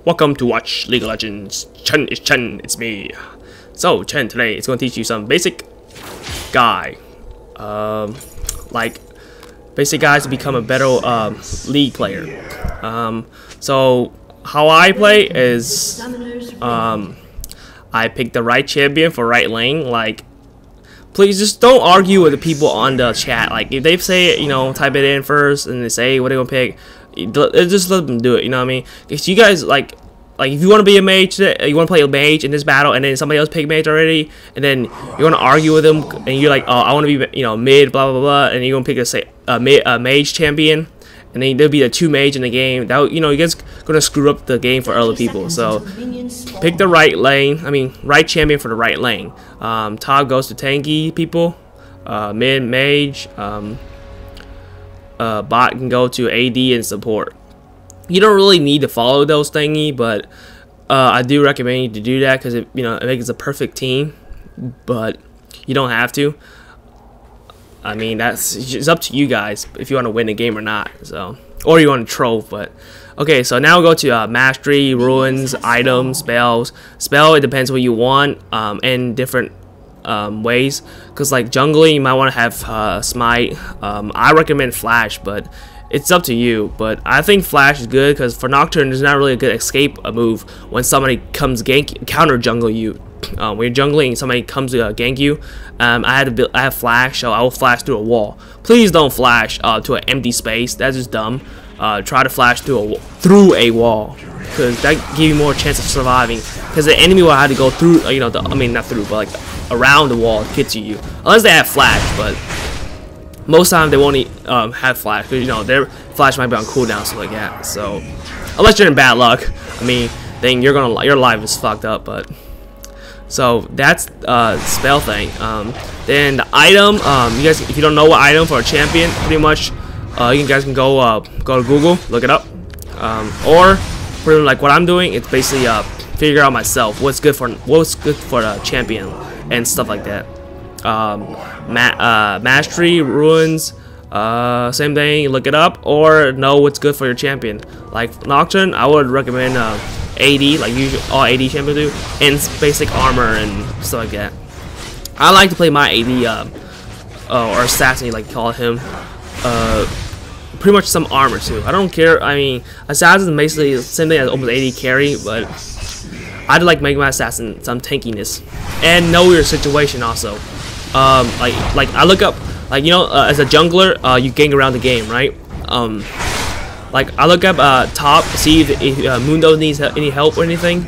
Welcome to watch League of Legends. Chen is Chen, it's me. So Chen today is going to teach you some basic guide, like basic guides to become a better League player. So how I play is I pick the right champion for right lane. Like, please just don't argue with the people on the chat. Like, if they say it, you know, type it in first and they say what they're gonna pick, just let them do it. You know what I mean? If you guys like if you want to be a mage, you want to play a mage in this battle, and then somebody else pick mage already, and then you want to argue with them, and you're like, oh, I want to be, you know, mid, blah blah blah, and you're gonna pick a mage champion, and then there'll be the two mage in the game. That, you know, you guys gonna screw up the game for other people. So pick the right lane. I mean, right champion for the right lane. Top goes to tanky people. Mid mage. Bot can go to AD and support. You don't really need to follow those thingy, but I do recommend you to do that because it makes a perfect team. But you don't have to. I mean, it's up to you guys if you want to win the game or not. So, or you want to troll. But okay, so now we'll go to mastery, ruins, items, spells. Spell, it depends what you want, and different ways. Because like jungling, you might want to have smite. I recommend flash, but it's up to you. But I think flash is good because for Nocturne, there's not really a good escape move when somebody comes counter jungle you. When you're jungling, somebody comes to gank you. I have flash, so I will flash through a wall. Please don't flash to an empty space. That's just dumb. Try to flash through a wall, because that gives you more chance of surviving. Because the enemy will have to go through, I mean not through, but like around the wall to get to you, unless they have flash. But most time they won't have flash, because their flash might be on cooldown, stuff like that. So unless you're in bad luck, I mean, then your life is fucked up. But so that's spell thing. Then the item, you guys, if you don't know what item for a champion, pretty much you guys can go to Google, look it up, or pretty like what I'm doing, it's basically figure out myself what's good for the champion and stuff like that. Mastery, ruins, same thing, look it up, or know what's good for your champion. Like Nocturne, I would recommend AD, like usually all AD champions do, and basic armor and stuff like that. I like to play my AD or assassin, you like to call him, pretty much some armor too. I don't care. I mean, assassin is basically the same thing as almost AD carry, but I'd like make my assassin some tankiness and know your situation also. Like I look up, like, as a jungler, you gang around the game, right? Like I look up top, see if Mundo needs any help or anything,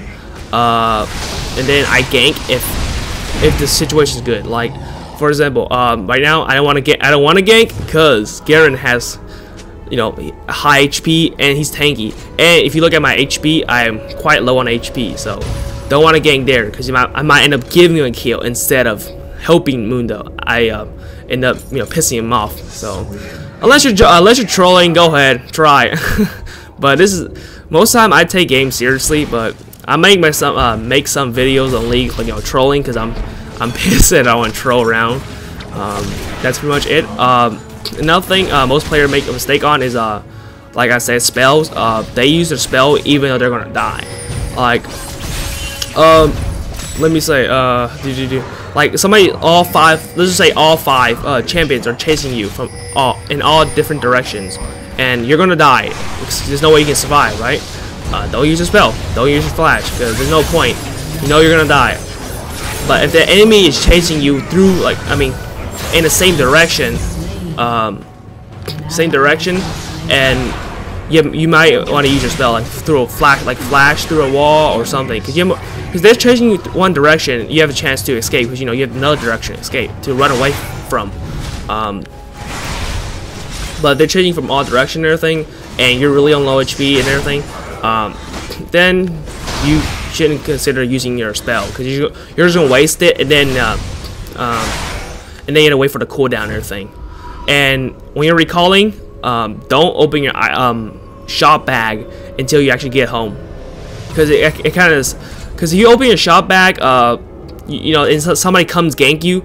and then I gank if the situation is good. Like for example, right now I don't want to gank because Garen has high HP and he's tanky. And if you look at my HP, I am quite low on HP, so don't want to gank there because I might end up giving him a kill instead of helping Mundo. I end up pissing him off. So unless you're trolling, go ahead, try. But this is most time I take games seriously, but I make some videos on League, like trolling, because I'm pissed and I want to troll around. That's pretty much it. Another thing most players make a mistake on is like I said, spells. They use their spell even though they're gonna die. Like let me say like somebody, let's just say all five champions are chasing you from in all different directions, and you're gonna die. There's no way you can survive, right? Don't use your spell, don't use your flash, because there's no point. You're gonna die. But if the enemy is chasing you through, like, I mean, in the same direction, and you might want to use your spell, like through a flash through a wall or something, because they're chasing you one direction. You have a chance to escape because you have another direction to escape, to run away from. But they're chasing from all directions and everything, and you're really on low HP and everything. Then you shouldn't consider using your spell, because you're just gonna waste it, and then you have to wait for the cooldown and everything. And when you're recalling, don't open your shop bag until you actually get home, because it kind of is. Because if you open your shop bag, and somebody comes gank you,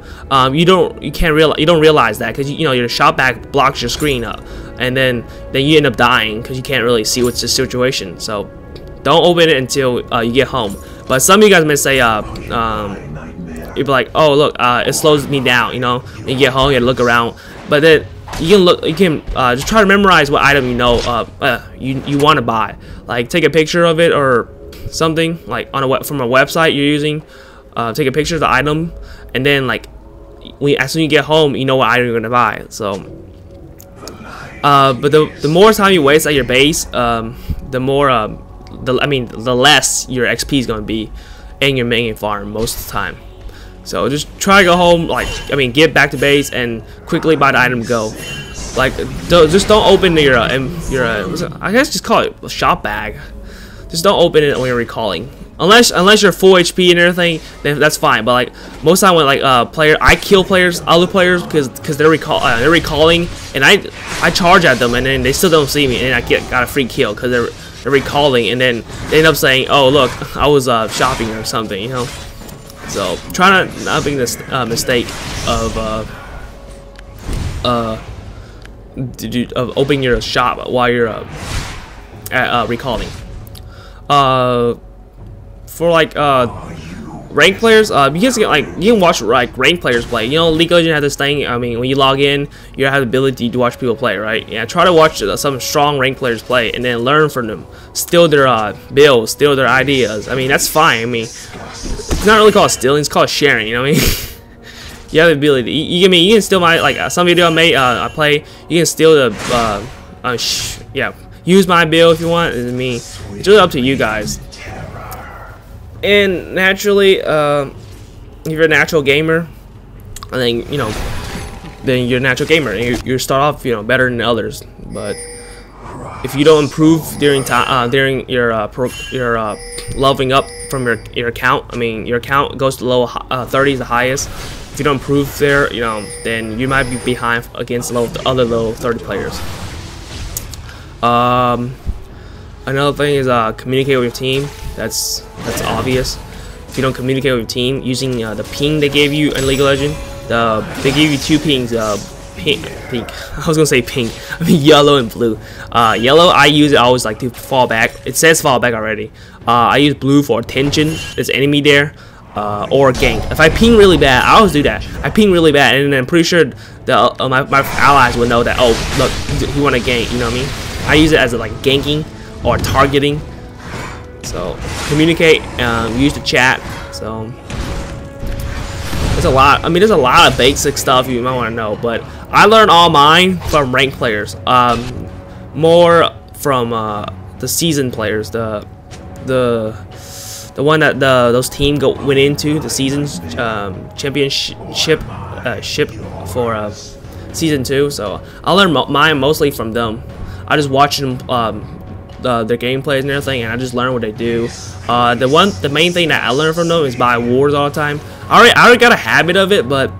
you don't realize that, because your shop bag blocks your screen up, and then you end up dying because you can't really see what's the situation. So don't open it until you get home. But some of you guys may say, you'd be like, oh look, it slows me down, you know. When you get home, you gotta look around. But then you can just try to memorize what item you want to buy. Like take a picture of it or something, like on from a website you're using. Take a picture of the item, and then like as soon as you get home, you know what item you're gonna buy. So, but the more time you waste at your base, the more the less your XP is gonna be in your main farm most of the time. So just try to go home, get back to base and quickly buy the item to go. Like, just don't open your I guess just call it a shop bag. Just don't open it when you're recalling. Unless you're full HP and everything, then that's fine. But like most time when I kill other players because they're recalling, and I charge at them, and then they still don't see me, and I got a free kill because they're recalling, and then they end up saying, oh look, I was shopping or something, you know. So try not make this mistake of opening your shop while you're recalling. For ranked players, you can watch ranked players play. You know, League of Legends has this thing. I mean, when you log in, you have the ability to watch people play, right? Yeah, try to watch some strong ranked players play, and then learn from them. Steal their builds, steal their ideas. I mean, that's fine. I mean, it's not really called stealing; it's called sharing. You know what I mean? You have the ability. You can steal my some video I play. You can steal the use my build if you want. I mean, it's really up to you guys. And naturally, if you're a natural gamer, I think then you're a natural gamer, and you start off better than others. But if you don't improve during your leveling up from your account, I mean your account goes to low 30s, the highest. If you don't improve there, then you might be behind against other low 30 players. Another thing is communicate with your team. That's obvious. If you don't communicate with your team using the ping they gave you in League of Legends, they gave you 2 pings. Pink. I was gonna say pink. I mean yellow and blue. Yellow, I use it always to fall back. It says fall back already. I use blue for attention. There's enemy there, or gank. If I ping really bad, I always do that. I ping really bad, and then I'm pretty sure my allies would know that. Oh, look, you want to gank? You know what I mean? I use it as ganking or targeting. So communicate, use the chat. So there's a lot. I mean, there's a lot of basic stuff you might want to know, but I learned all mine from ranked players. More from the seasoned players. The one that those teams went into the season's championship for season 2. So I learned mine mostly from them. I just watched them, their gameplays and everything, and I just learned what they do. The main thing that I learned from them is buy wars all the time. I already got a habit of it, but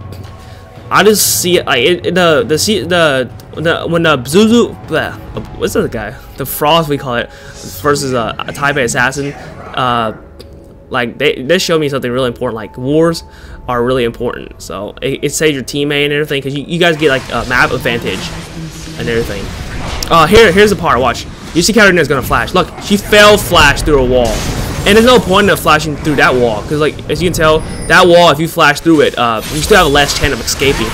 I just see it when the Zuzu, what's the guy, the Frost we call it, versus a Taipei assassin, they show me something really important. Like wars are really important, so it saves your teammate and everything, because you guys get a map advantage and everything. Here's the part. Watch. You see Katarina's gonna flash. Look, she fell flash through a wall. And there's no point in flashing through that wall, because as you can tell, that wall, if you flash through it, you still have a less chance of escaping.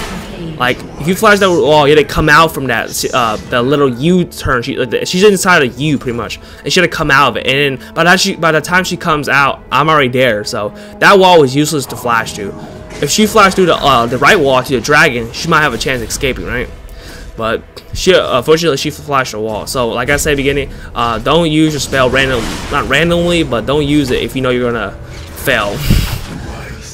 If you flash that wall, you had to come out from that little U turn. She's inside a U pretty much, and she had to come out of it. And then by the time she comes out, I'm already there. So that wall was useless to flash to. If she flashed through the right wall to the dragon, she might have a chance of escaping, right? But unfortunately, she flashed a wall. So, like I said at the beginning, don't use your spell not randomly, but don't use it if you know you're gonna fail.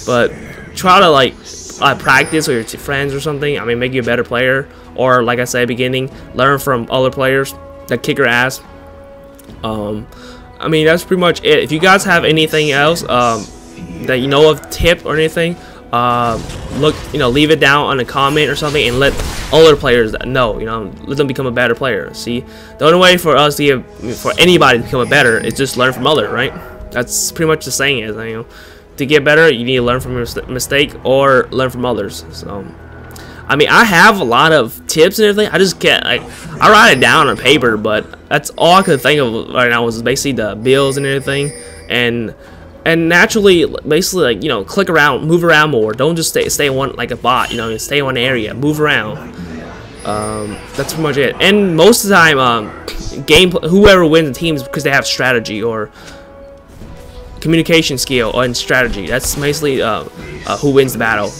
But try to practice with your friends or something. I mean, make you a better player. Or, like I said at the beginning, learn from other players that kick your ass. I mean, that's pretty much it. If you guys have anything else that you know of, tip or anything, leave it down on a comment or something, and let other players know, let them become a better player. See, the only way for anybody to become a better is just learn from others, right? That's pretty much the saying is, to get better, you need to learn from your mistake or learn from others. So, I mean, I have a lot of tips and everything. I just can't, I write it down on paper, but That's all I could think of right now was basically the builds and everything, and naturally, basically, like, you know, click around, move around more. Don't just stay one like a bot. You know, stay in one area, move around. That's pretty much it. And most of the time, whoever wins the teams because they have strategy or communication skill and strategy. That's basically who wins the battle.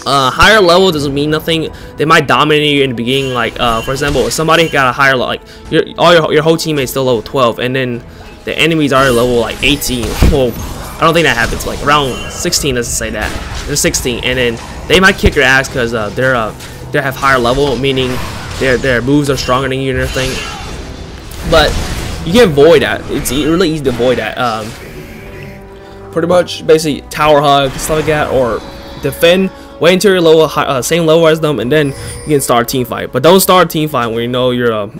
Higher level doesn't mean nothing. They might dominate you in the beginning. Like, for example, if somebody got a higher level, like your whole teammate's still level 12, and then the enemies are level like 18. Well, I don't think that happens. Like around 16 doesn't say that. They're 16, and then they might kick your ass because they have higher level, meaning their moves are stronger than you and everything. But you can avoid that. It's really easy to avoid that. Pretty much, basically, tower hug, stuff like that, or defend. Wait until you're level, same level as them, and then you can start a team fight. But don't start a team fight when you know you're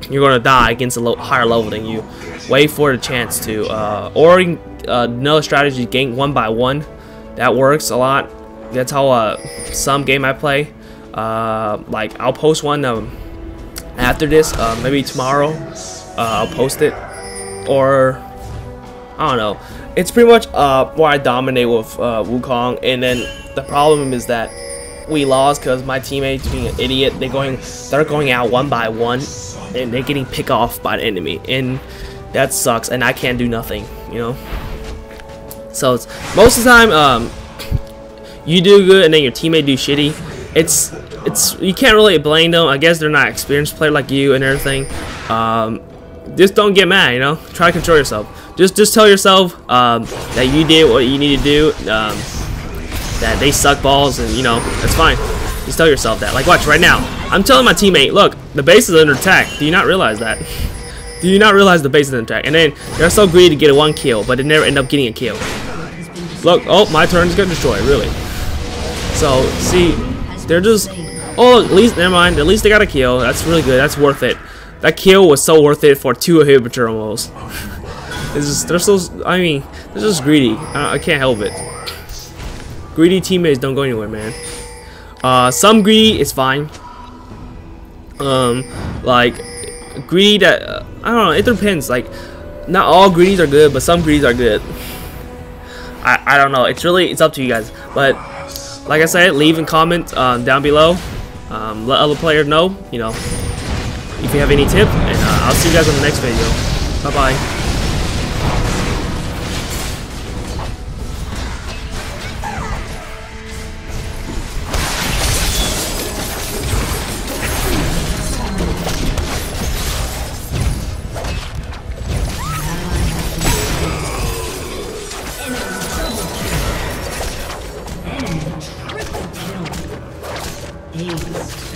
gonna die against a higher level than you. Wait for the chance to, or another strategy, gank 1 by 1. That works a lot. That's how some game I play. Like I'll post one after this, maybe tomorrow. I'll post it, or I don't know. It's pretty much where I dominate with Wukong, and then the problem is that we lost because my teammates being an idiot. They're going out 1 by 1, and they're getting picked off by the enemy, and that sucks. And I can't do nothing, you know. So it's, most of the time, you do good, and then your teammate do shitty. It's you can't really blame them. I guess they're not experienced player like you and everything. Just don't get mad, you know. Try to control yourself. Just tell yourself that you did what you need to do. That they suck balls, and you know that's fine. Just tell yourself that. Like, watch right now. I'm telling my teammate, look, the base is under attack. Do you not realize that? Do you not realize the base is under attack? And then they're so greedy to get a 1 kill, but they never end up getting a kill. Look, oh, my turn is gonna destroy, really. So see, they're just, oh, at least never mind. At least they got a kill. That's really good. That's worth it. That kill was so worth it for 2 inhibitor almost. It's just, they're so, I mean, they're just greedy. I can't help it. Greedy teammates don't go anywhere, man. Some greedy is fine. Like greedy that I don't know. It depends. Like, not all greedies are good, but some greedies are good. I don't know. It's up to you guys. But like I said, leave a comment down below. Let other players know. You know, if you have any tip, and I'll see you guys in the next video. Bye bye. Ace.